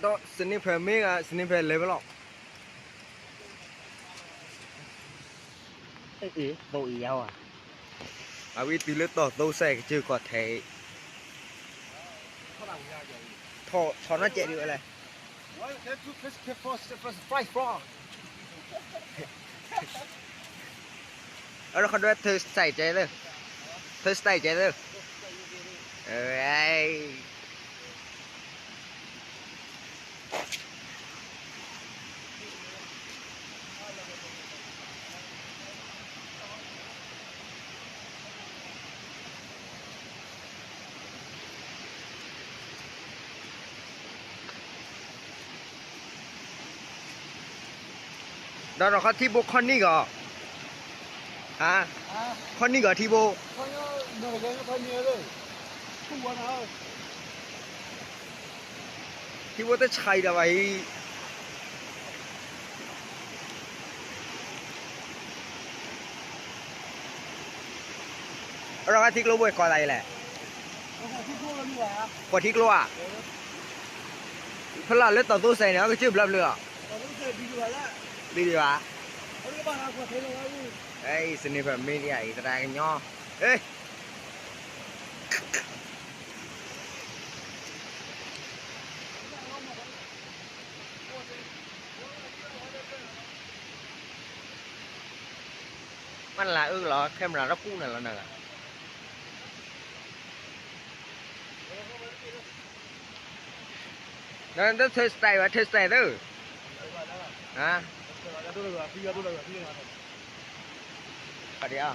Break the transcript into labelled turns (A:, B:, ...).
A: đó xin đi phải mấy à xin đi phải lấy vào lọ
B: ý bộ ý à
A: à vì tí lướt tỏ tôi xe chưa có thể thọ nó chạy được này ở đó không biết thử xảy chạy được thử xảy chạy được ai đó là có thi bộ con ní gò à con ní gò thi bộ thi bộ tới chạy là vậy đó là thích lúa bơi coi này nè có thích lúa à phải là lấy tàu tôi xe nữa cái chưa làm lừa đi đi à ê xin đi vào mình vậy ta ra cái nho êมันlà lọ thêm là nó cũ này là nè nó thuê stay đó hả phải đi à